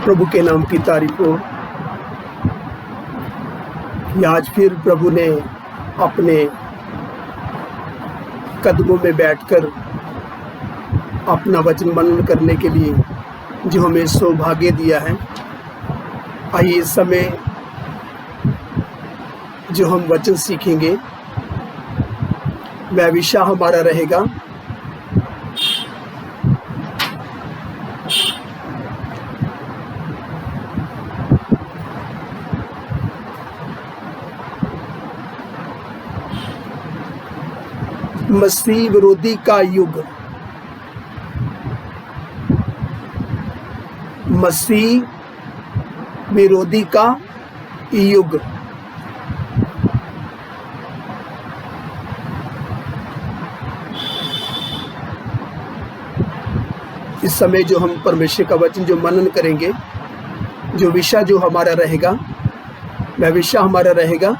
प्रभु के नाम की तारीफ हो। आज फिर प्रभु ने अपने कदमों में बैठकर अपना वचन मनन करने के लिए जो हमें सौभाग्य दिया है। आइए इस समय जो हम वचन सीखेंगे वह विषय हमारा रहेगा मसीह विरोधी का युग। मसीह विरोधी का युग। इस समय जो हम परमेश्वर का वचन जो मनन करेंगे, जो विषय जो हमारा रहेगा वह विषय हमारा रहेगा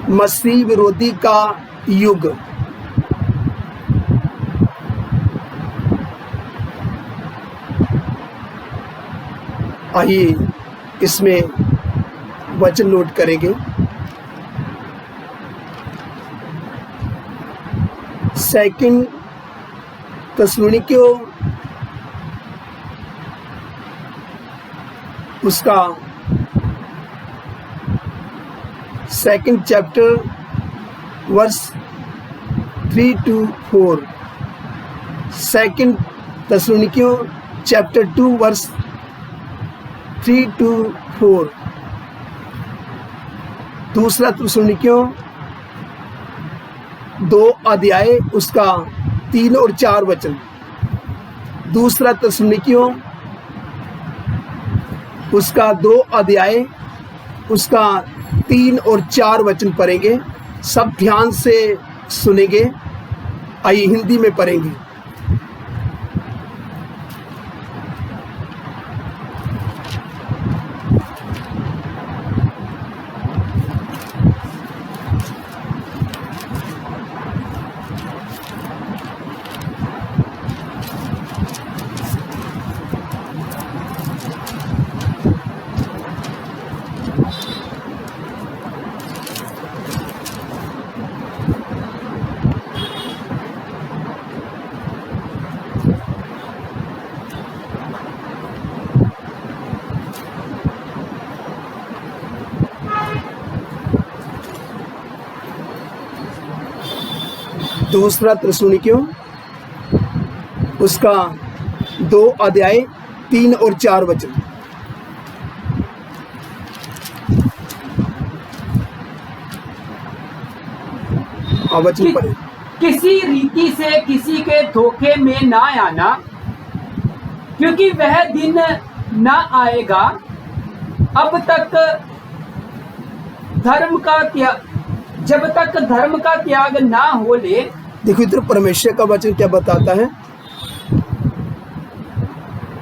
मसीह विरोधी का युग। आइए इसमें वचन नोट करेंगे। सेकंड थिस्सलुनीकियों उसका second chapter verse 3 to 4। Second थिस्सलुनीकियों चैप्टर 2 वर्स 3 to 4। दूसरा थिस्सलुनीकियों 2 अध्याय उसका 3 और 4 वचन। दूसरा थिस्सलुनीकियों उसका 2 अध्याय उसका 3 और 4 वचन पढ़ेंगे। सब ध्यान से सुनेंगे। आइए हिंदी में पढ़ेंगे। दूसरा थिस्सलुनीकियों उसका 2 अध्याय 3 और 4 वचन। वचन पढ़े। किसी रीति से किसी के धोखे में ना आना, क्योंकि वह दिन ना आएगा अब तक जब तक धर्म का त्याग ना हो ले। देखो इधर परमेश्वर का वचन क्या बताता है।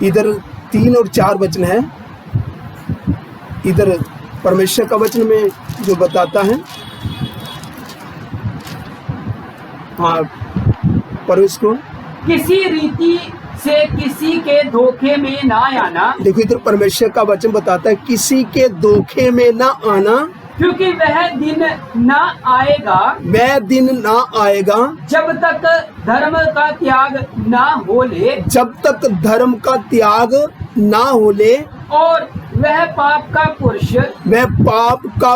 इधर 3 और 4 वचन है। इधर परमेश्वर का वचन में जो बताता है, हाँ परमेश को किसी रीति से किसी के धोखे में ना आना। देखो इधर परमेश्वर का वचन बताता है किसी के धोखे में ना आना, क्योंकि वह दिन ना आएगा जब तक धर्म का त्याग ना हो ले। जब तक धर्म का त्याग ना हो ले और वह पाप का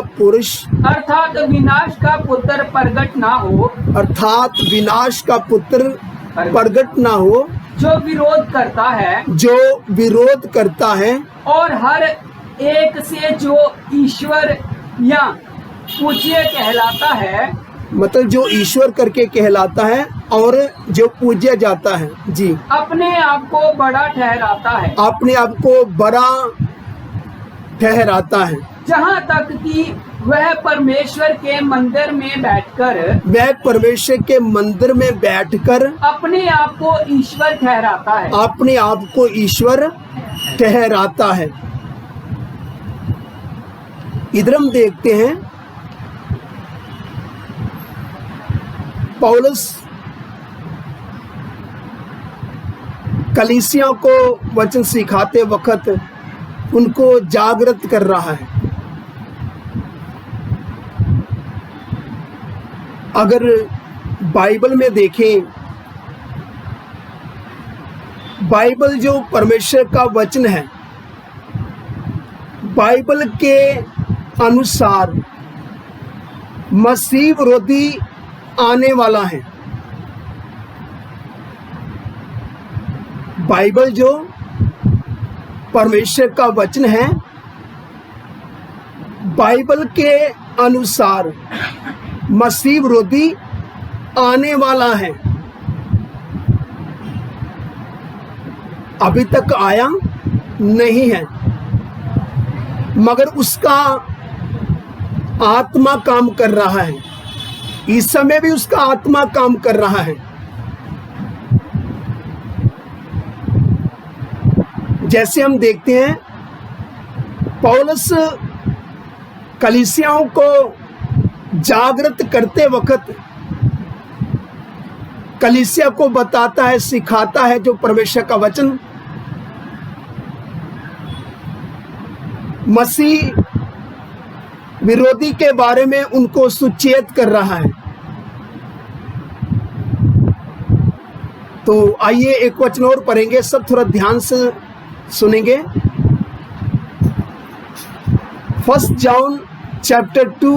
पुरुष अर्थात विनाश का पुत्र प्रगट ना हो, जो विरोध करता है और हर एक से जो ईश्वर या पूज्य कहलाता है, मतलब जो ईश्वर करके कहलाता है और जो पूज्य जाता है जी, अपने आप को बड़ा ठहराता है। जहाँ तक कि वह परमेश्वर के मंदिर में बैठकर अपने आप को ईश्वर ठहराता है। इधर हम देखते हैं पौलुस कलीसिया को वचन सिखाते वक्त उनको जागृत कर रहा है। अगर बाइबल में देखें, बाइबल जो परमेश्वर का वचन है, बाइबल के अनुसार मसीह विरोधी आने वाला है। बाइबल जो परमेश्वर का वचन है, बाइबल के अनुसार मसीह विरोधी आने वाला है। अभी तक आया नहीं है, मगर उसका आत्मा काम कर रहा है। इस समय भी उसका आत्मा काम कर रहा है। जैसे हम देखते हैं, पौलुस कलीसियाओं को जागृत करते वक्त कलीसिया को बताता है, सिखाता है जो परमेश्वर का वचन मसीह विरोधी के बारे में उनको सुचेत कर रहा है। तो आइए एक वचन और पढ़ेंगे, सब थोड़ा ध्यान से सुनेंगे। 1 John chapter 2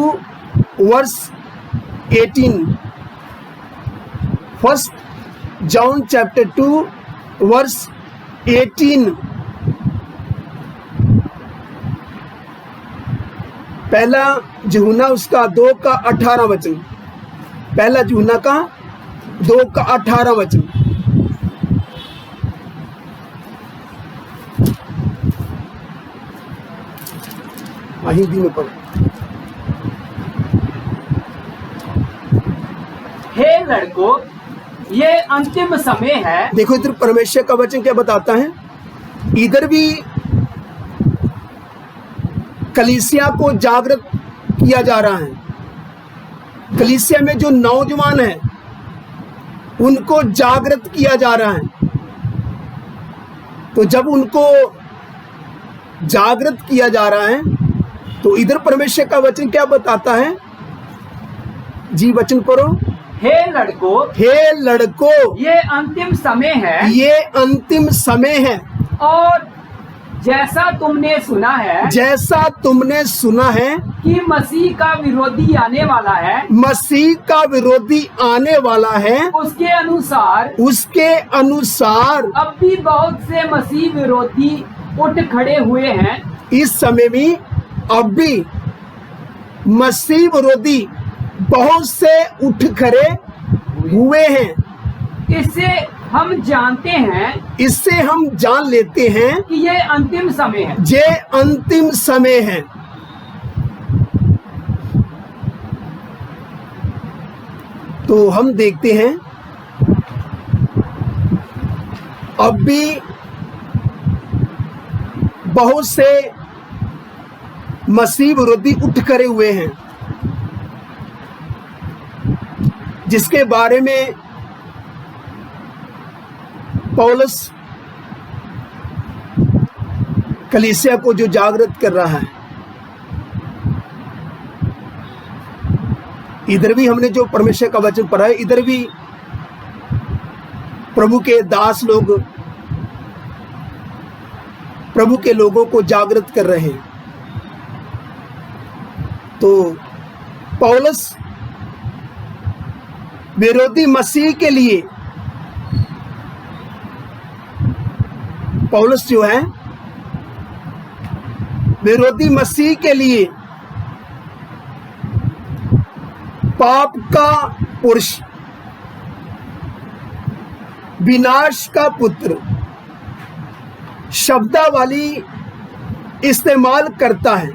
verse 18। 1 John chapter 2 verse 18। पहला यूहन्ना उसका 2 का 18 वचन। पहला यूहन्ना का 2 का 18 वचन। हिंदी में पढ़ो। हे लड़कों, ये अंतिम समय है। देखो इधर परमेश्वर का वचन क्या बताता है। इधर भी कलीसिया को जागृत किया जा रहा है। कलीसिया में जो नौजवान हैं उनको जागृत किया जा रहा है। तो जब उनको जागृत किया जा रहा है तो इधर परमेश्वर का वचन क्या बताता है जी? वचन पढ़ो। हे लड़कों, हे लड़कों, ये अंतिम समय है। ये अंतिम समय है। और जैसा तुमने सुना है, जैसा तुमने सुना है कि मसीह का विरोधी आने वाला है, मसीह का विरोधी आने वाला है, उसके अनुसार अब भी बहुत से मसीह विरोधी उठ खड़े हुए हैं। इस समय भी अब भी मसीह विरोधी बहुत से उठ खड़े हुए हैं। इससे हम जानते हैं, इससे हम जान लेते हैं कि ये अंतिम समय है। ये अंतिम समय है। तो हम देखते हैं अब भी बहुत से मसीह विरोधी उठ खड़े हुए हैं, जिसके बारे में पौलुस कलीसिया को जो जागृत कर रहा है। इधर भी हमने जो परमेश्वर का वचन पढ़ा है, इधर भी प्रभु के दास लोग प्रभु के लोगों को जागृत कर रहे हैं। तो पौलुस विरोधी मसीह के लिए, पौलुस जो है विरोधी मसीह के लिए पाप का पुरुष, विनाश का पुत्र शब्दावली इस्तेमाल करता है।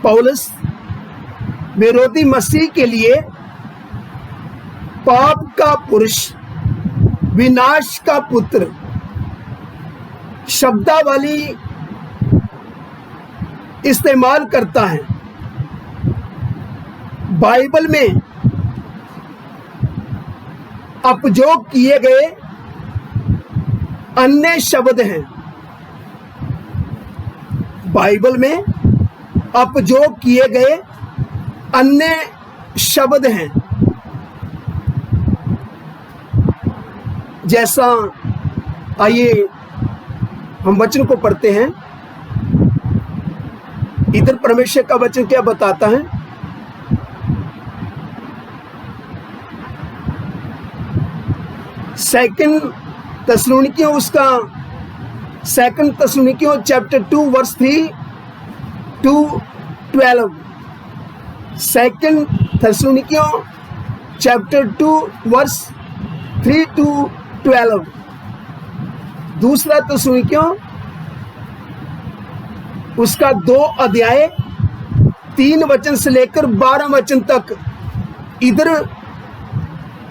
पौलुस विरोधी मसीह के लिए पाप का पुरुष, विनाश का पुत्र शब्दावली इस्तेमाल करता है। बाइबल में अपयोग किए गए अन्य शब्द हैं। बाइबल में अपयोग किए गए अन्य शब्द हैं। जैसा, आइए हम वचन को पढ़ते हैं। इधर परमेश्वर का वचन क्या बताता है? सेकंड तस्सलुनीकियों चैप्टर 2 वर्स 3 to 12। सेकंड तस्सलुनीकियों चैप्टर 2 वर्स 3 to 12। दूसरा तस्सलुनीकियों उसका 2 अध्याय 3 वचन से लेकर 12 वचन तक। इधर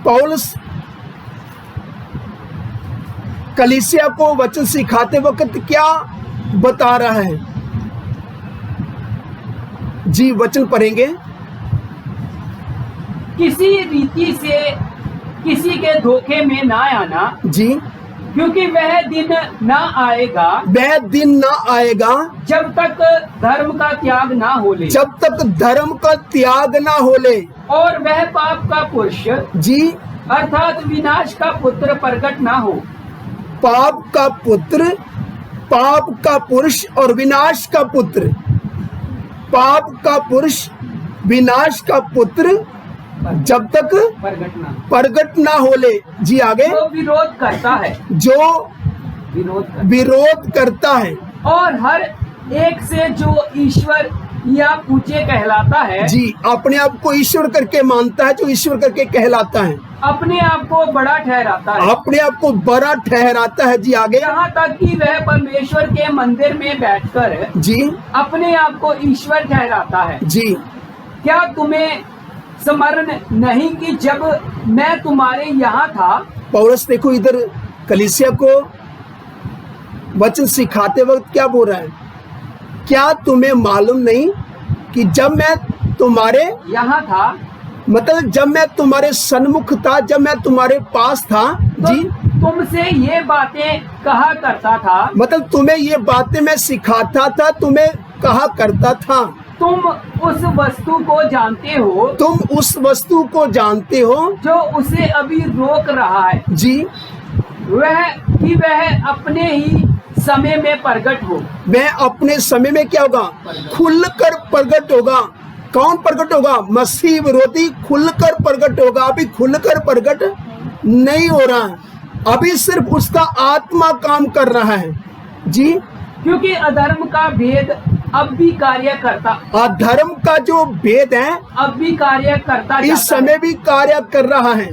पौलुस कलीसिया को वचन सिखाते वक्त क्या बता रहा है? जी वचन पढ़ेंगे। किसी रीति से किसी के धोखे में ना आना, जी, क्योंकि वह दिन ना आएगा जब तक धर्म का त्याग ना हो ले, जब तक धर्म का त्याग ना हो ले, और वह पाप का पुरुष, जी, अर्थात विनाश का पुत्र प्रकट ना हो। पाप का पुरुष और विनाश का पुत्र, पाप का पुरुष विनाश का पुत्र जब तक प्रकट ना हो ले। जी आगे। जो विरोध करता है, विरोध करता है, और हर एक से जो ईश्वर या पूज्य कहलाता है, जी, अपने आप को ईश्वर करके मानता है, जो ईश्वर करके कहलाता है, अपने आप को बड़ा ठहराता है, अपने आप को बड़ा ठहराता है। जी आगे। यहाँ तक कि वह परमेश्वर के मंदिर में बैठकर, जी, अपने आप को ईश्वर ठहराता है। जी, क्या तुम्हें स्मरण नहीं कि जब मैं तुम्हारे यहाँ था? पौलुस देखो इधर कलीसिया को वचन सिखाते वक्त क्या बोल रहा है? क्या तुम्हें मालूम नहीं कि जब मैं तुम्हारे यहाँ था, मतलब जब मैं तुम्हारे सन्मुख था, जब मैं तुम्हारे पास था, तो जी, तुमसे ये बातें कहा करता था, मतलब तुम्हें ये बातें मैं सिखाता था, तुम्हें कहा करता था। तुम उस वस्तु को जानते हो, तुम उस वस्तु को जानते हो जो उसे अभी रोक रहा है, जी, वह अपने ही समय में प्रकट हो। वह अपने समय में क्या होगा? खुलकर प्रकट होगा। कौन प्रकट होगा? मसीह विरोधी खुलकर प्रकट होगा। अभी खुलकर प्रकट नहीं हो रहा है, अभी सिर्फ उसका आत्मा काम कर रहा है। जी, क्योंकि अधर्म का भेद अब भी कार्य करता, अधर्म का जो भेद है अब भी कार्य करता, इस समय भी कार्य कर रहा है,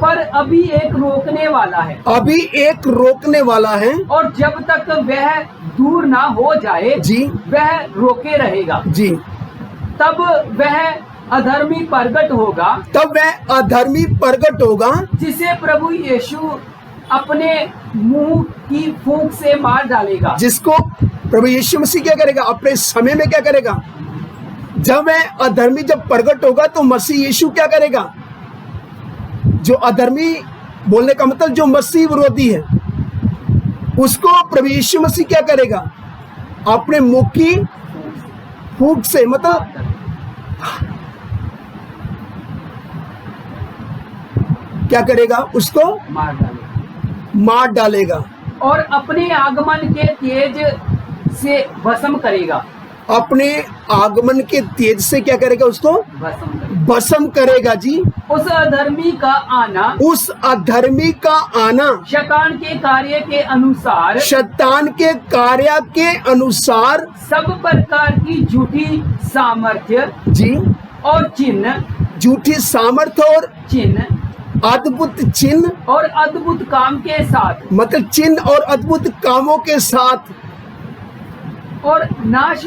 पर अभी एक रोकने वाला है, अभी एक रोकने वाला है, और जब तक वह दूर ना हो जाए, जी, वह रोके रहेगा। जी, तब वह अधर्मी प्रकट होगा, तब वह अधर्मी प्रकट होगा, जिसे प्रभु यीशु अपने मुंह की फूंक से मार डालेगा। जिसको प्रभु यीशु मसीह क्या करेगा? अपने समय में क्या करेगा? जब वह अधर्मी जब प्रकट होगा तो मसीह यीशु क्या करेगा? जो अधर्मी बोलने का मतलब जो मसीह विरोधी है, उसको प्रभु यीशु मसीह क्या करेगा? अपने मुख की फूंक से, मतलब क्या करेगा? उसको मार डालेगा, और अपने आगमन के तेज से भस्म करेगा। अपने आगमन के तेज से क्या करेगा? उसको भस्म करेगा। जी, उस अधर्मी का आना, उस अधर्मी का आना शैतान के कार्य के अनुसार, शैतान के कार्य के अनुसार सब प्रकार की झूठी सामर्थ्य, जी, और चिन्ह, झूठी सामर्थ्य और चिन्ह, अद्भुत चिन्ह और अद्भुत काम के साथ, मतलब चिन्ह और अद्भुत कामों के साथ, और नाश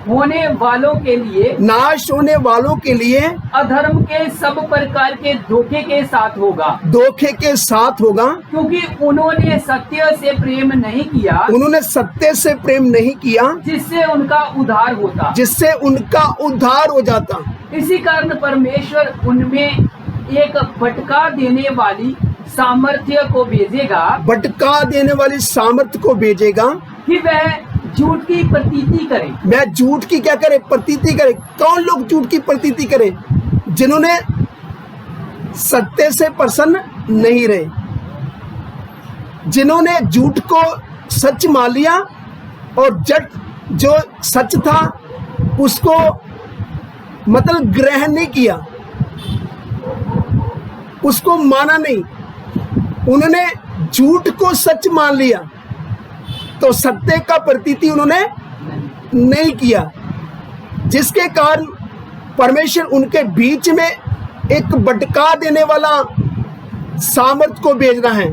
होने वालों के लिए, नाश होने वालों के लिए अधर्म के सब प्रकार के धोखे के साथ होगा, धोखे के साथ होगा, क्योंकि उन्होंने सत्य से प्रेम नहीं किया, उन्होंने सत्य से प्रेम नहीं किया, जिससे उनका उद्धार होता, जिससे उनका उद्धार हो जाता। इसी कारण परमेश्वर उनमें एक भटका देने वाली सामर्थ्य को भेजेगा भटका देने वाली सामर्थ को भेजेगा कि वह झूठ की प्रतीति करे। मैं झूठ की क्या करे? प्रतीति करे। कौन लोग झूठ की प्रतीति करे? जिन्होंने सत्य से प्रसन्न नहीं रहे, जिन्होंने झूठ को सच मान लिया और जो सच था उसको मतलब ग्रहण नहीं किया, उसको माना नहीं, उन्होंने झूठ को सच मान लिया तो सत्य का प्रतीति उन्होंने नहीं किया, जिसके कारण परमेश्वर उनके बीच में एक भटका देने वाला सामर्थ को भेज रहा है।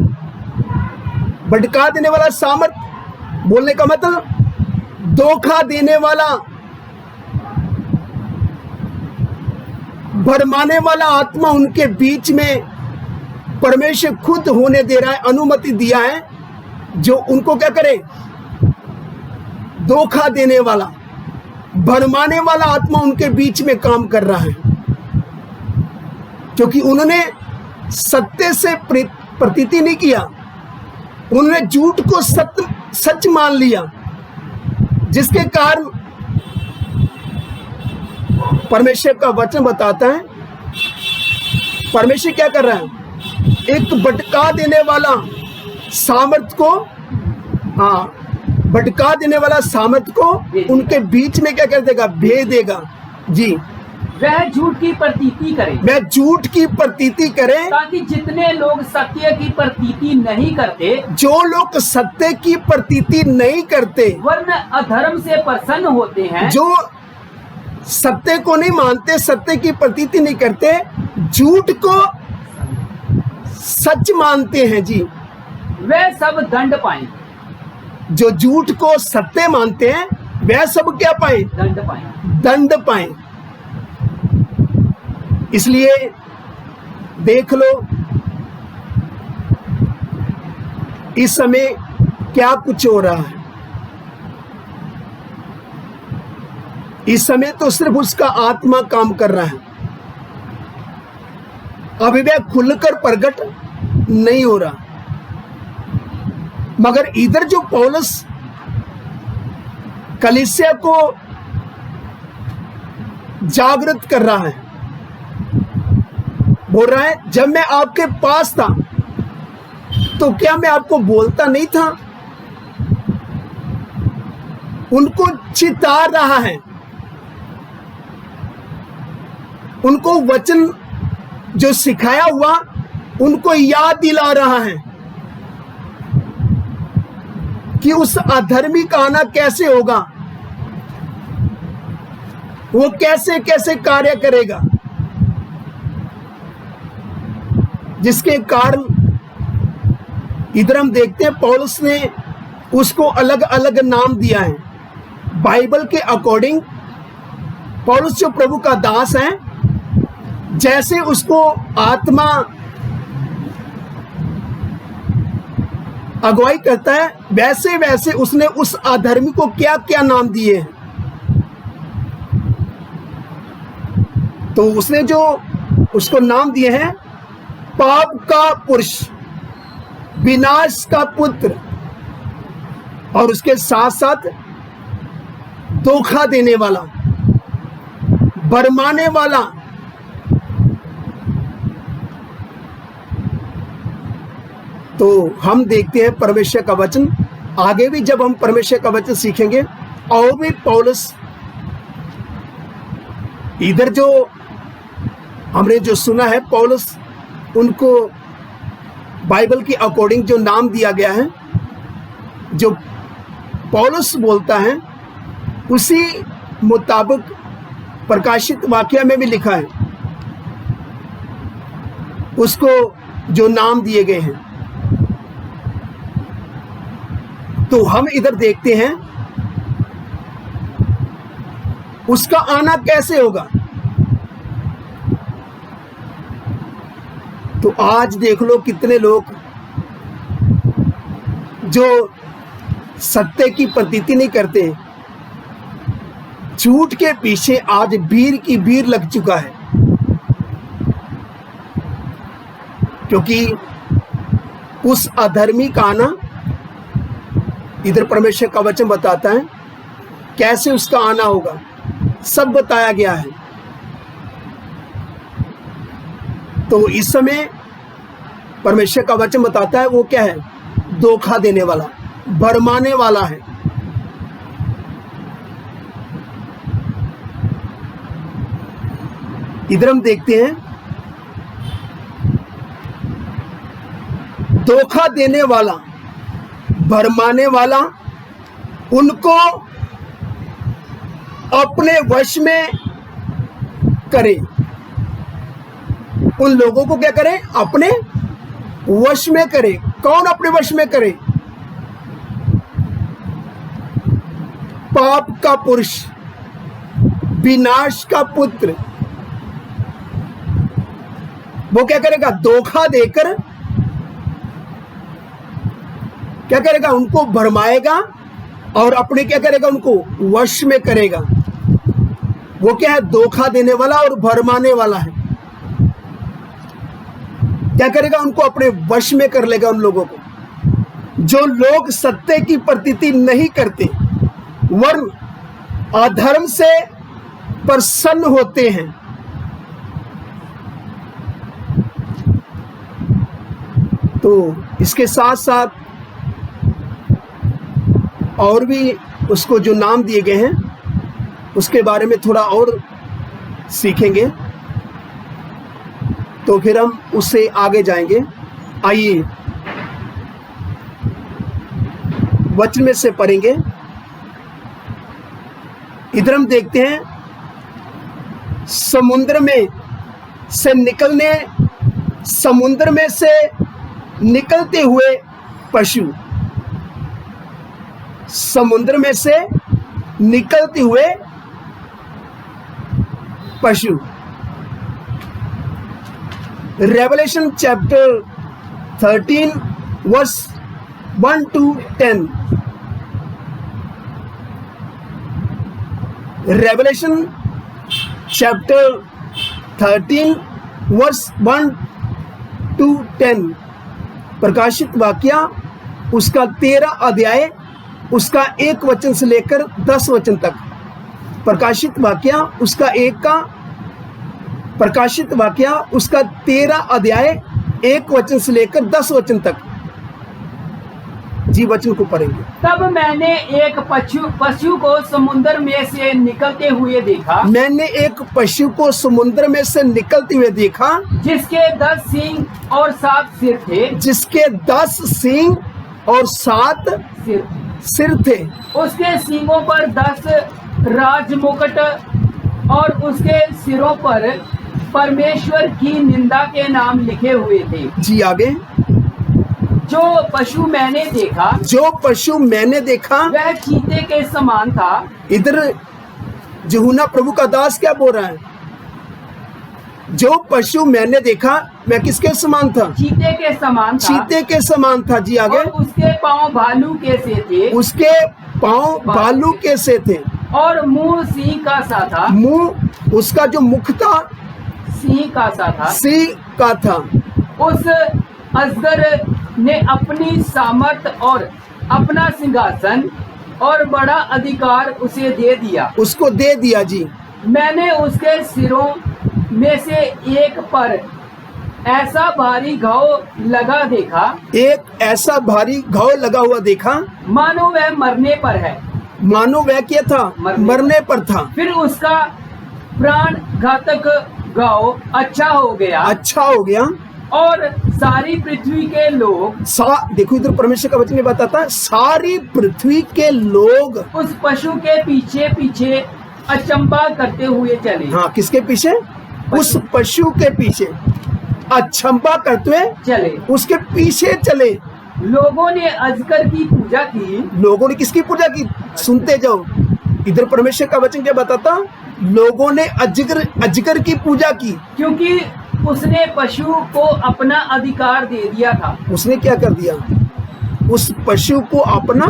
भटका देने वाला सामर्थ बोलने का मतलब धोखा देने वाला, भरमाने वाला आत्मा उनके बीच में परमेश्वर खुद होने दे रहा है, अनुमति दिया है, जो उनको क्या करे? धोखा देने वाला, भरमाने वाला आत्मा उनके बीच में काम कर रहा है, क्योंकि उन्होंने सत्य से प्रतीति नहीं किया, उन्होंने झूठ को सच मान लिया, जिसके कारण परमेश्वर का वचन बताता है परमेश्वर क्या कर रहा है? एक भटका देने वाला सामर्थ को, भटका देने वाला सामर्थ को उनके बीच में क्या कर देगा? भेज देगा। जी, वह झूठ की प्रतीति करे। मैं झूठ की प्रतीति करे, ताकि जितने लोग सत्य की प्रतीति नहीं करते, जो लोग सत्य की प्रतीति नहीं करते वरन अधर्म से प्रसन्न होते हैं, जो सत्य को नहीं मानते, सत्य की प्रतीति नहीं करते, झूठ को सच मानते हैं, जी, वे सब दंड पाएं। जो झूठ को सत्य मानते हैं वह सब क्या पाए? दंड पाएं। दंड पाए। इसलिए देख लो इस समय क्या कुछ हो रहा है। इस समय तो सिर्फ उसका आत्मा काम कर रहा है, अभी वह खुलकर प्रकट नहीं हो रहा। मगर इधर जो पौलुस कलीसिया को जागृत कर रहा है, बोल रहा है जब मैं आपके पास था तो क्या मैं आपको बोलता नहीं था? उनको चिता रहा है, उनको वचन जो सिखाया हुआ उनको याद दिला रहा है कि उस अधर्मी का आना कैसे होगा, वो कैसे कैसे कार्य करेगा, जिसके कारण इधर हम देखते हैं पौलुस ने उसको अलग अलग नाम दिया है। बाइबल के अकॉर्डिंग पौलुस जो प्रभु का दास है, जैसे उसको आत्मा अगुवाई करता है वैसे वैसे उसने उस अधर्मी को क्या क्या नाम दिए हैं। तो उसने जो उसको नाम दिए हैं, पाप का पुरुष, विनाश का पुत्र, और उसके साथ साथ धोखा देने वाला, भरमाने वाला। तो हम देखते हैं परमेश्वर का वचन, आगे भी जब हम परमेश्वर का वचन सीखेंगे और भी पौलुस इधर जो हमने जो सुना है, पौलुस उनको बाइबल के अकॉर्डिंग जो नाम दिया गया है, जो पौलुस बोलता है उसी मुताबिक प्रकाशित वाक्य में भी लिखा है, उसको जो नाम दिए गए हैं। तो हम इधर देखते हैं उसका आना कैसे होगा। तो आज देख लो कितने लोग जो सत्य की प्रतीति नहीं करते, झूठ के पीछे आज भीड़ की भीड़ लग चुका है, क्योंकि उस अधर्मी का आना, इधर परमेश्वर का वचन बताता है कैसे उसका आना होगा, सब बताया गया है। तो इस समय परमेश्वर का वचन बताता है वो क्या है, धोखा देने वाला, भरमाने वाला है। इधर हम देखते हैं धोखा देने वाला, भरमाने वाला, उनको अपने वश में करे। उन लोगों को क्या करे, अपने वश में करे। कौन अपने वश में करे? पाप का पुरुष, विनाश का पुत्र। वो क्या करेगा, धोखा देकर क्या करेगा, उनको भरमाएगा और अपने क्या करेगा, उनको वश में करेगा। वो क्या है, धोखा देने वाला और भरमाने वाला है। क्या करेगा, उनको अपने वश में कर लेगा। उन लोगों को जो लोग सत्य की प्रतीति नहीं करते वरन अधर्म से प्रसन्न होते हैं। तो इसके साथ साथ और भी उसको जो नाम दिए गए हैं उसके बारे में थोड़ा और सीखेंगे, तो फिर हम उससे आगे जाएंगे। आइए वचन में से पढ़ेंगे। इधर हम देखते हैं समुद्र में से निकलते हुए पशु, समुद्र में से निकलते हुए पशु। Revelation chapter 13 verse 1 to 10। Revelation chapter 13 verse 1 to 10। प्रकाशित वाक्या उसका 13 अध्याय उसका 1 वचन से लेकर 10 वचन तक। प्रकाशित वाक्या उसका 13 अध्याय 1 वचन से लेकर 10 वचन तक। जी वचन को पढ़ेंगे। तब मैंने एक पशु को समुद्र में से निकलते हुए देखा। मैंने एक पशु को समुद्र में से निकलते हुए देखा, जिसके 10 सींग और 7 सिर थे। जिसके 10 सींग और 7 सिर थे। उसके सींगों पर 10 राजमुकुट और उसके सिरों पर परमेश्वर की निंदा के नाम लिखे हुए थे। जी आगे। जो पशु मैंने देखा वह चीते के समान था। इधर यूहन्ना प्रभु का दास क्या बोल रहा है, जो पशु मैंने देखा मैं किसके समान था, चीते के समान था। चीते के समान था। जी आगे। और उसके पांव भालू के से थे। उसके पांव भालू के से थे और मुंह सिंह का सा था। मुंह उसका जो मुख था सिंह का सा था। सिंह का था। उस अजगर ने अपनी सामर्थ और अपना सिंहासन और बड़ा अधिकार उसे दे दिया। उसको दे दिया। जी। मैंने उसके सिरों में से एक पर ऐसा भारी घाव लगा देखा। एक ऐसा भारी घाव लगा हुआ देखा, मानो वह मरने पर है। मानो वह क्या था, मरने पर था। फिर उसका प्राण घातक घाव अच्छा हो गया और सारी पृथ्वी के लोग देखो इधर परमेश्वर का वचन बताता है, सारी पृथ्वी के लोग उस पशु के पीछे पीछे अचंभा करते हुए चले। हाँ, किसके पीछे? उस पशु के पीछे अचंभा करते हुए चले, उसके पीछे चले। लोगों ने अजगर की पूजा की। लोगों ने किसकी पूजा की? सुनते जाओ, इधर परमेश्वर का वचन क्या बताता, लोगों ने अजगर की पूजा की, क्योंकि उसने पशु को अपना अधिकार दे दिया था। उसने क्या कर दिया? उस पशु को अपना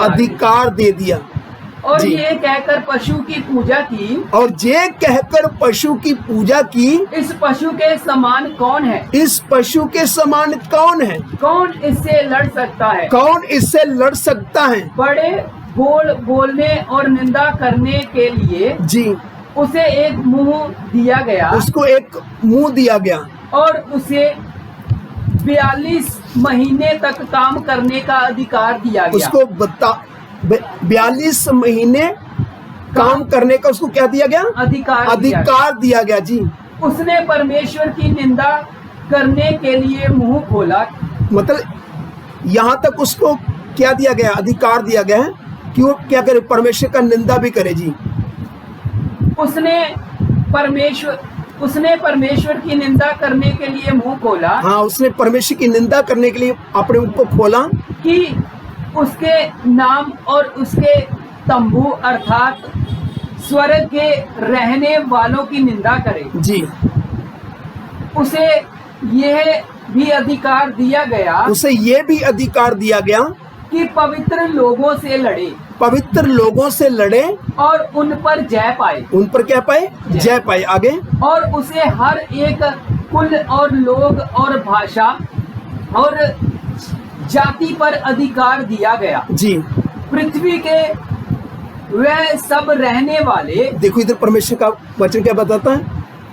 अधिकार दे दिया। और जी। ये कहकर पशु की पूजा की, और ये कहकर पशु की पूजा की, इस पशु के समान कौन है? इस पशु के समान कौन है? कौन इससे लड़ सकता है? कौन इससे लड़ सकता है? बड़े बोल बोलने और निंदा करने के लिए जी, उसे एक मुंह दिया गया उसको एक मुंह दिया गया और उसे 42 महीने तक काम करने का अधिकार दिया गया। उसको 42 महीने काम करने का उसको क्या दिया गया? अधिकार दिया गया जी। उसने परमेश्वर की निंदा करने के लिए मुंह खोला। मतलब यहाँ तक उसको क्या दिया गया? अधिकार दिया गया है कि वो क्या करे? परमेश्वर का निंदा भी करे जी। उसने परमेश्वर की निंदा करने के लिए मुंह खोला। हाँ, उसने परमेश्वर की निंदा करने के लिए अपने मुंह को खोला कि उसके नाम और उसके तंबू अर्थात स्वर्ग के रहने वालों की निंदा करे। जी। उसे यह भी अधिकार दिया गया, उसे ये भी अधिकार दिया गया कि पवित्र लोगों से लड़े, पवित्र लोगों से लड़े और उन पर जय पाए। उन पर क्या पाए? जय पाए। आगे, और उसे हर एक कुल और लोग और भाषा और जाति पर अधिकार दिया गया। जी। पृथ्वी के वह सब रहने वाले, देखो इधर परमेश्वर का वचन क्या बताता है?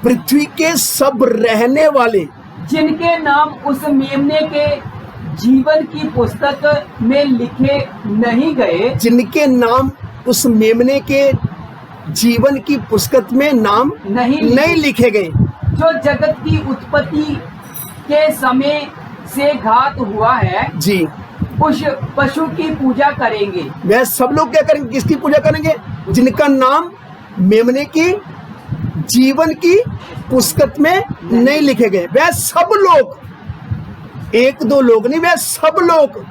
पृथ्वी के सब रहने वाले, जिनके नाम उस मेमने के जीवन की पुस्तक में लिखे नहीं गए, जिनके नाम उस मेमने के जीवन की पुस्तक में नाम नहीं लिखे गए, जो जगत की उत्पत्ति के समय से घात हुआ है, जी, उस पशु की पूजा करेंगे। वह सब लोग क्या करेंगे? किसकी पूजा करेंगे? जिनका नाम मेमने की जीवन की पुस्तक में नहीं लिखे गए। वह सब लोग, एक दो लोग नहीं, वह सब लोग।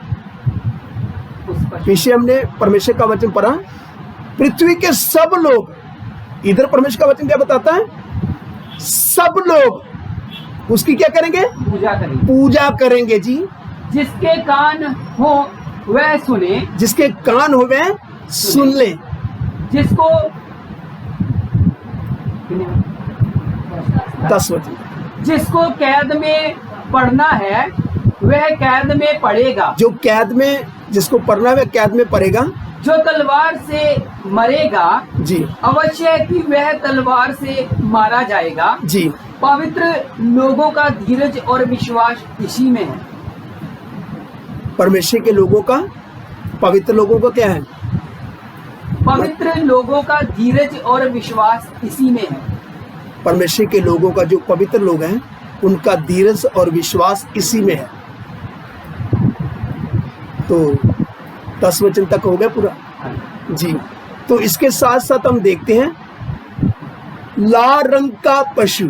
पीछे हमने परमेश्वर का वचन पढ़ा, पृथ्वी के सब लोग। इधर परमेश्वर का वचन क्या बताता है? सब लोग उसकी क्या करेंगे? पूजा करेंगे जी। जिसके कान हो वह सुने, जिसके कान हो वह सुन ले। जिसको 10 वचन, जिसको कैद में पढ़ना है वह कैद में पढ़ेगा। जो कैद में, जिसको पढ़ना है वह कैद में पढ़ेगा। जो तलवार से मरेगा, जी, अवश्य है कि वह तलवार से मारा जाएगा। जी। पवित्र लोगों का धीरज और विश्वास इसी में है। परमेश्वर के लोगों का, पवित्र लोगों का क्या है? पवित्र लोगों का धीरज और विश्वास इसी में है। परमेश्वर के लोगों का, जो पवित्र लोग हैं, उनका धीरज और विश्वास इसी में है। तो 10 वचन तक हो गया पूरा जी। तो इसके साथ साथ हम देखते हैं लाल रंग का पशु,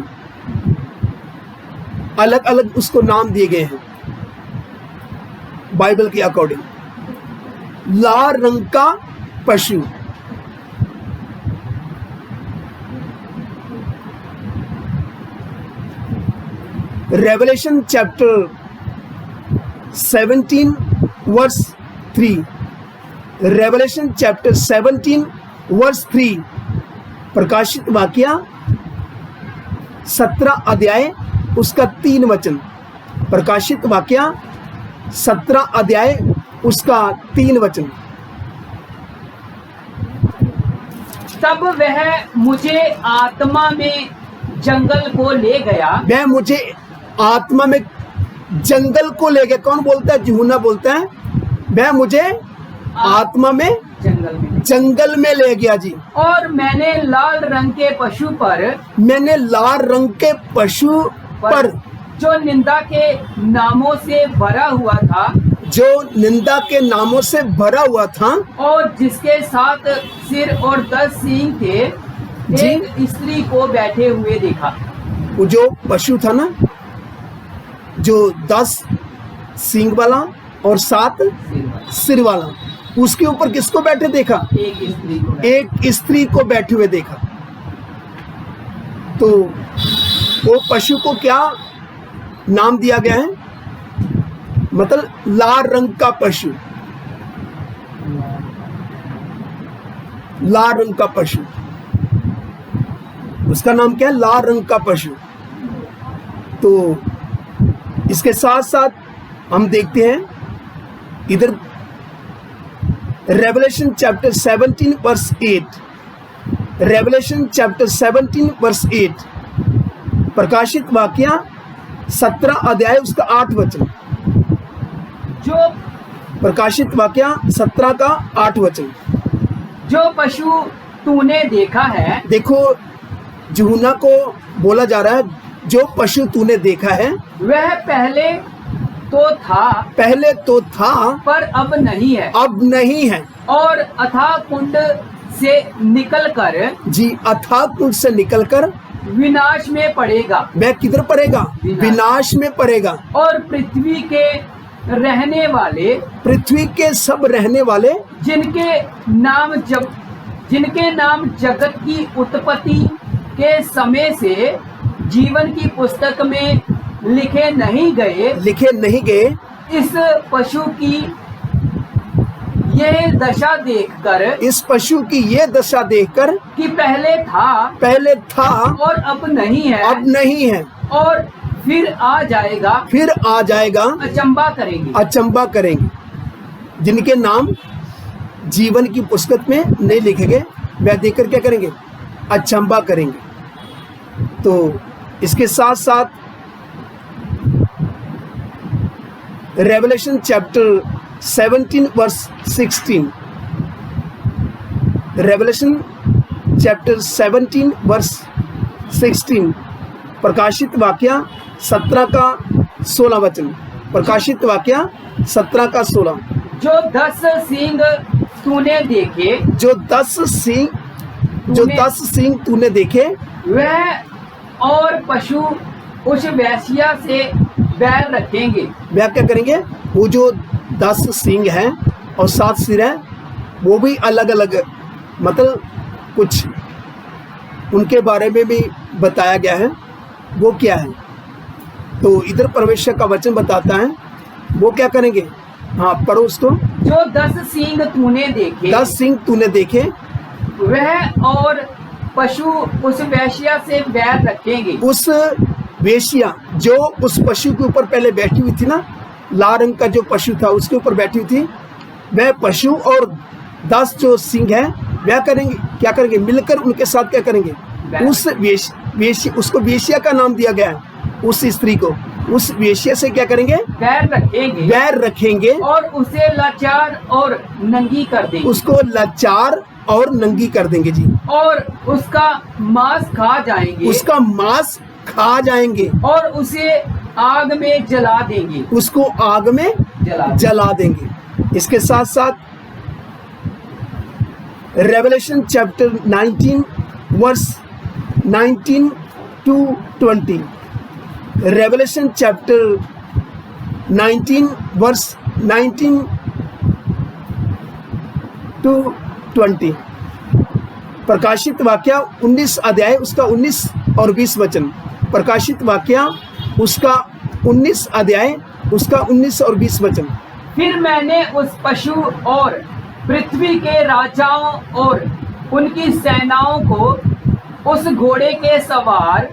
अलग अलग उसको नाम दिए गए हैं बाइबल के अकॉर्डिंग। लाल रंग का पशु, Revelation chapter 17 verse 3, Revelation chapter 17 verse 3, प्रकाशित वाक्या 17 अध्याय उसका 3 वचन, प्रकाशित वाक्या 17 अध्याय उसका 3 वचन। तब वह मुझे आत्मा में जंगल को ले गया। वह मुझे आत्मा में जंगल को ले गया। कौन बोलता है? यूहन्ना बोलता है। वह मुझे आत्मा में जंगल में ले गया जी। और मैंने लाल रंग के पशु पर, मैंने लाल रंग के पशु पर, जो निंदा के नामों से भरा हुआ था, जो निंदा के नामों से भरा हुआ था, और जिसके 7 सिर और 10 सींग थे, एक स्त्री को बैठे हुए देखा। वो जो पशु था ना, जो 10 सींग वाला और 7 सिर वाला, उसके ऊपर किसको बैठे देखा? एक स्त्री को बैठे हुए देखा। तो वो पशु को क्या नाम दिया गया है? मतलब लाल रंग का पशु। लाल रंग का पशु, उसका नाम क्या है? लाल रंग का पशु। तो इसके साथ साथ हम देखते हैं इधर Revelation chapter 17 verse 8, Revelation chapter 17 verse 8, प्रकाशित वाक्य 17 अध्याय उसका 8 वचन, जो प्रकाशित वाक्य 17 का 8 वचन। जो पशु तूने देखा है, देखो यूहन्ना को बोला जा रहा है, जो पशु तूने देखा है वह पहले तो था पहले तो था पर अब नहीं है, अब नहीं है, और अथाह कुंड से निकलकर जी अथाह कुंड से निकलकर विनाश में पड़ेगा। वह किधर पड़ेगा? विनाश में पड़ेगा। और पृथ्वी के रहने वाले, पृथ्वी के सब रहने वाले, जिनके नाम जगत की उत्पत्ति के समय से जीवन की पुस्तक में लिखे नहीं गए, इस पशु की यह दशा देखकर, इस पशु की ये दशा देखकर कि पहले था और अब नहीं है, और फिर आ जाएगा, अचंबा करेंगे, जिनके नाम जीवन की पुस्तक में नहीं लिखे गए, वह देखकर क्या करेंगे? अचंबा करेंगे। तो इसके साथ साथ Revelation chapter 17 verse 16, Revelation chapter 17 verse 16, प्रकाशित वाक्य 17 का 16 वचन, प्रकाशित वाक्य 17 का 16। जो 10 सींग तूने देखे, जो 10 सींग तूने देखे, वह और पशु उस वेश्या से बैर रखेंगे। वह क्या करेंगे? वो जो 10 सींग हैं और 7 सिर हैं, वो भी अलग अलग, मतलब कुछ उनके बारे में भी बताया गया है, वो क्या है। तो इधर परमेश्वर का वचन बताता है वो क्या करेंगे। हाँ पढ़ो उसको। जो 10 सींग तूने देखे, 10 सींग तूने देखे, वह और पशु उस वेश्या से बैर रखेंगे। उस वेश्या जो उस पशु के ऊपर पहले बैठी हुई थी ना, लाल रंग का जो पशु था उसके ऊपर बैठी हुई थी, वह पशु और 10 जो सिंह है वह करेंगे क्या करेंगे? मिलकर उनके साथ क्या करेंगे? उस उसको वेश्या का नाम दिया गया है, उस स्त्री को, उस वेश्या से क्या करेंगे? बैर रखेंगे और उसे लाचार और नंगी कर देंगे। उसको लाचार और नंगी कर देंगे जी। और उसका मांस खा जाएंगे, उसका मांस खा जाएंगे और उसे आग में जला देंगे, उसको आग में जला देंगे। इसके साथ साथ Revelation chapter 19 verse 19 to 20, Revelation chapter 19 verse 19 to 20, प्रकाशित वाक्य 19 अध्याय उसका 19 और 20 वचन, प्रकाशित वाक्य उसका 19 अध्याय उसका 19 और 20 वचन। फिर मैंने उस पशु और पृथ्वी के राजाओं और उनकी सेनाओं को उस घोड़े के सवार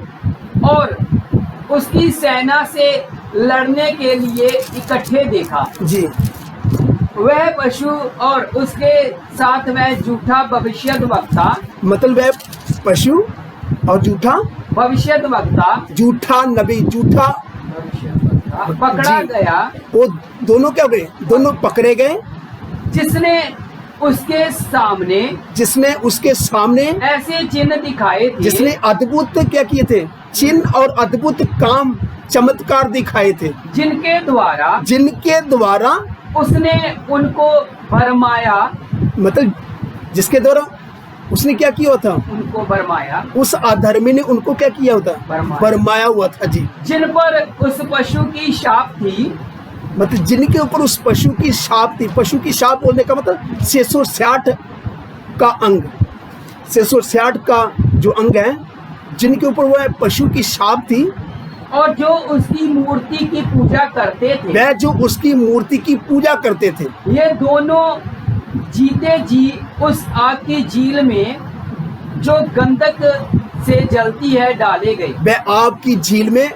और उसकी सेना से लड़ने के लिए इकट्ठे देखा जी। वह पशु और उसके साथ वह झूठा भविष्यद्वक्ता, मतलब वह पशु और झूठा भविष्यद्वक्ता, झूठा नबी, झूठा पकड़ा गया। वो दोनों क्या गए? दोनों पकड़े गए, जिसने उसके सामने ऐसे चिन्ह दिखाए थे, जिसने अद्भुत क्या किए थे? चिन्ह और अद्भुत काम चमत्कार दिखाए थे, जिनके द्वारा उसने उनको भरमाया। मतलब जिसके द्वारा उसने क्या किया था? उनको भरमाया। उस अधर्मी ने उनको क्या किया होता? भरमाया हुआ था जी। जिन पर उस पशु की शाप थी, मतलब जिनके ऊपर उस पशु की शाप थी। पशु की शाप बोलने का मतलब 660 का अंग, 660 का जो अंग है, जिनके ऊपर वह पशु की शाप थी, और जो उसकी मूर्ति की पूजा करते थे, वह जो उसकी मूर्ति की पूजा करते थे। ये दोनों जीते जी उस आग की झील में जो गंधक से जलती है डाले गए। वह आग की झील में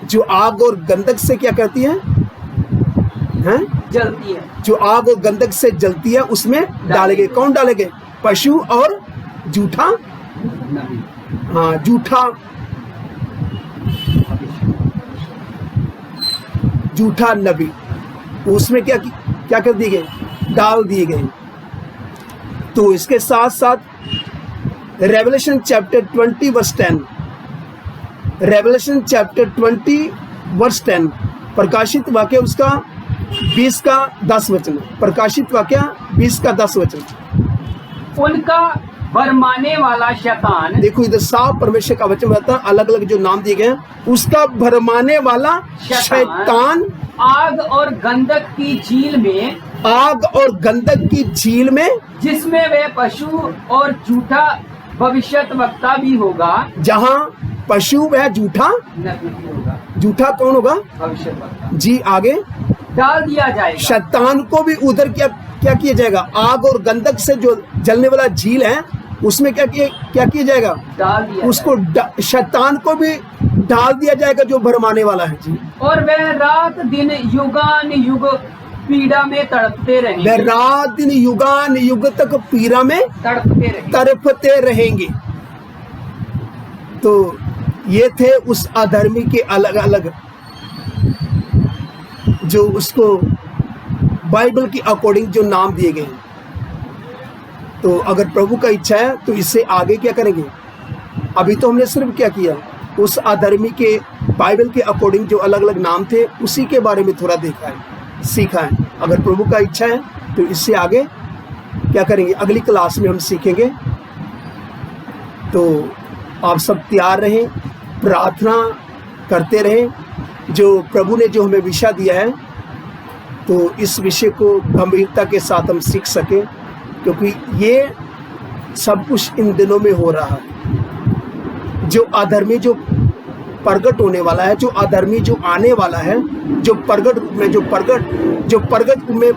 जो आग और गंधक से क्या करती है? जलती है। जो आग और गंधक से जलती है उसमें डाले गए। कौन डाले गए? पशु और झूठा, हाँ, झूठा नबी उसमें क्या कर दिए गए? डाल दिए गए। तो इसके साथ साथ Revelation chapter 20 verse 10, Revelation chapter 20 verse 10, प्रकाशित वाक्य उसका 20 का 10 वचन, प्रकाशित वाक्य 20 का 10 वचन। उनका भरमाने वाला शैतान, देखो इधर साफ परमेश्वर का वचन बताता है, अलग अलग जो नाम दिए गए हैं, उसका भरमाने वाला शैतान आग और गंधक की झील में, आग और गंधक की झील में, जिसमें वह पशु और झूठा भविष्यद्वक्ता भी होगा, जहाँ पशु वह झूठा होगा। झूठा कौन होगा? भविष्यद्वक्ता जी, आगे डाल दिया जाएगा। शैतान को भी उधर क्या किया जाएगा? आग और गंधक से जो जलने वाला झील है उसमें क्या किया जाएगा? डाल दिया उसको शैतान को भी डाल दिया जाएगा जो भरमाने वाला है जी। और वह रात दिन युगान युग पीड़ा में तड़पते रहेंगे। वह रात दिन युगान युग तक पीड़ा में तड़पते रहेंगे। तो ये थे उस अधर्मी के अलग अलग जो उसको बाइबल की अकॉर्डिंग जो नाम दिए गए हैं। तो अगर प्रभु का इच्छा है तो इससे आगे क्या करेंगे? अभी तो हमने सिर्फ क्या किया, उस अधर्मी के बाइबल के अकॉर्डिंग जो अलग अलग नाम थे उसी के बारे में थोड़ा देखा है, सीखा है। अगर प्रभु का इच्छा है तो इससे आगे क्या करेंगे? अगली क्लास में हम सीखेंगे। तो आप सब तैयार रहें, प्रार्थना करते रहें। जो प्रभु ने जो हमें विषय दिया है तो इस विषय को गंभीरता के साथ हम सीख सकें, क्योंकि ये सब कुछ इन दिनों में हो रहा है। जो अधर्मी जो प्रगट होने वाला है, जो अधर्मी जो आने वाला है, जो प्रगट में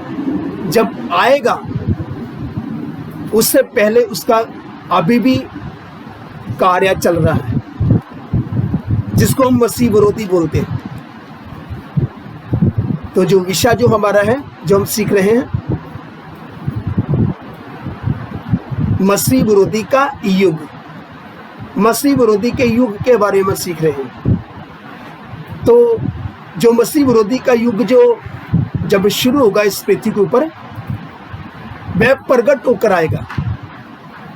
जब आएगा उससे पहले उसका अभी भी कार्य चल रहा है, जिसको हम मसीह विरोधी बोलते हैं। तो जो विषय जो हमारा है, जो हम सीख रहे हैं, मसीह विरोधी का युग, मसीह विरोधी के युग के बारे में सीख रहे हैं। तो जो मसीह विरोधी का युग जो जब शुरू होगा इस पृथ्वी के ऊपर, वह प्रगट होकर आएगा।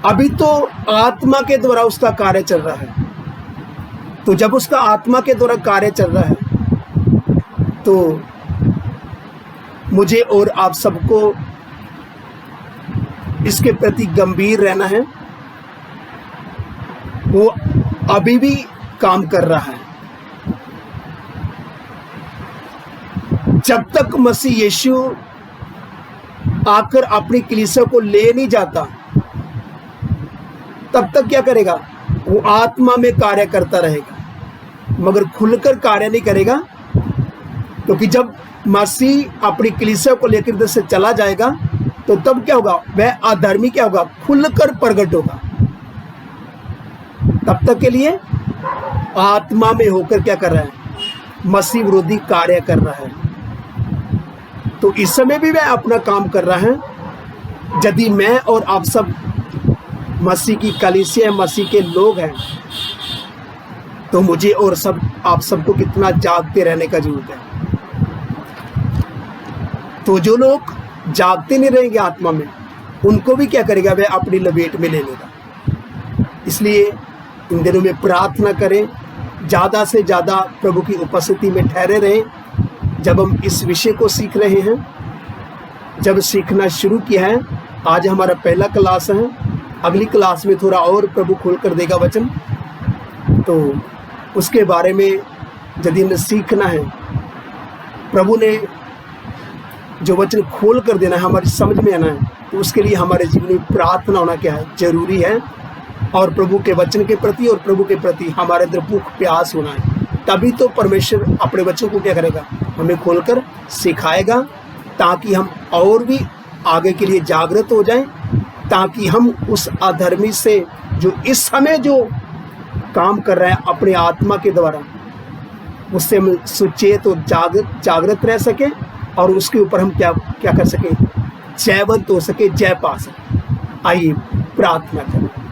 अभी तो आत्मा के द्वारा उसका कार्य चल रहा है। तो जब उसका आत्मा के द्वारा कार्य चल रहा है तो मुझे और आप सबको इसके प्रति गंभीर रहना है। वो अभी भी काम कर रहा है। जब तक मसीह यीशु आकर अपनी कलीसिया को ले नहीं जाता, तब तक क्या करेगा? वो आत्मा में कार्य करता रहेगा, मगर खुलकर कार्य नहीं करेगा। क्योंकि जब मसीह अपनी कलीसिया को लेकर इधर से चला जाएगा तो तब क्या होगा? वह अधर्मी क्या होगा? खुलकर प्रकट होगा। तब तक के लिए आत्मा में होकर क्या कर रहा है? मसीह विरोधी कार्य कर रहा है। तो इस समय भी वह अपना काम कर रहा है। यदि मैं और आप सब मसीह की कलीसिया, मसीह के लोग हैं, तो मुझे और आप सबको कितना जागते रहने का जरूरत है। तो जो लोग जागते नहीं रहेंगे आत्मा में, उनको भी क्या करेगा? वह अपनी लपेट में ले लेगा। इसलिए इन दिनों में प्रार्थना करें, ज़्यादा से ज़्यादा प्रभु की उपस्थिति में ठहरे रहें। जब हम इस विषय को सीख रहे हैं, जब सीखना शुरू किया है, आज हमारा पहला क्लास है। अगली क्लास में थोड़ा और प्रभु खोल कर देगा वचन, तो उसके बारे में यदि हमें सीखना है, प्रभु ने जो वचन खोल कर देना है, हमारी समझ में आना है, तो उसके लिए हमारे जीवन में प्रार्थना होना क्या है? जरूरी है। और प्रभु के वचन के प्रति और प्रभु के प्रति हमारे अंदर भूख प्यास होना है। तभी तो परमेश्वर अपने बच्चों को क्या करेगा? हमें खोलकर सिखाएगा, ताकि हम और भी आगे के लिए जागृत हो जाएं, ताकि हम उस अधर्मी से जो इस समय जो काम कर रहा है अपने आत्मा के द्वारा, उससे हम सुचेत और जागृत रह सके और उसके ऊपर हम क्या क्या कर सके, जयवंत हो सके, जय पा सके। आइए प्रार्थना करें।